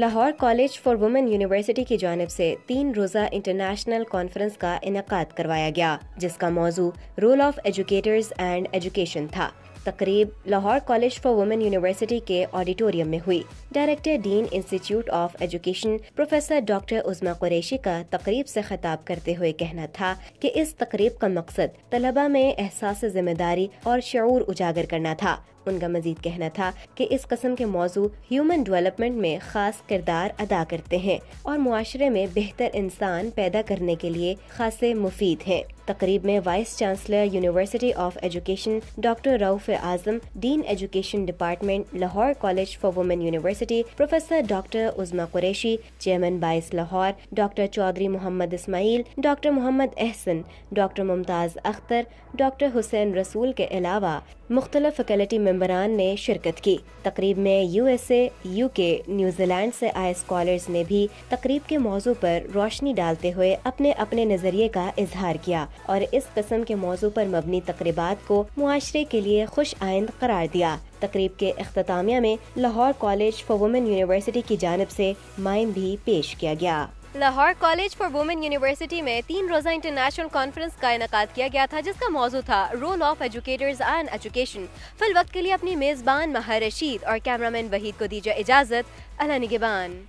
Lahore college for women university کی جانب سے 3 روزہ انٹرنیشنل کانفرنس کا انعقاد کروایا گیا، جس کا موضوع role of educators and education تھا۔ تقریب Lahore college for women university کے آڈیٹوریم میں ہوئی۔ Director dean institute of education professor doctor Uzma Qureshi کا تقریب سے خطاب کرتے ہوئے کہنا تھا کہ اس تقریب کا مقصد طلباء میں احساس ذمہ داری اور شعور اجاگر کرنا تھا۔ ان کا مزید کہنا تھا کہ اس قسم کے موضوع ہیومن ڈیولپمنٹ میں خاص کردار ادا کرتے ہیں اور معاشرے میں بہتر انسان پیدا کرنے کے لیے خاصے مفید ہیں۔ تقریب میں vice chancellor university of education doctor Rauf Azam, dean education department Lahore college for women university professor doctor Uzma Qureshi, chairman BISE Lahore doctor Chaudhry Muhammad Ismail, doctor Muhammad Ahsan, doctor Mumtaz Akhtar, doctor Hussain Rasool کے علاوہ مختلف فیکلٹی ممبران نے شرکت کی۔ تقریب میں USA، UK، نیوزی لینڈ سے آئے اسکالرز نے بھی تقریب کے موضوع پر روشنی ڈالتے ہوئے اپنے اپنے نظریے کا اظہار کیا اور اس قسم کے موضوع پر مبنی تقریبات کو معاشرے کے لیے خوش آئند قرار دیا۔ تقریب کے اختتامیہ میں Lahore college for women university کی جانب سے مائم بھی پیش کیا گیا۔ Lahore college for women university میں 3 روزہ انٹرنیشنل کانفرنس کا انعقاد کیا گیا تھا، جس کا موضوع تھا role of educators and education. فی الوقت کے لیے اپنی میزبان مہر رشید اور کیمرامین وحید کو دیجیے اجازت۔ اللہ نگہبان۔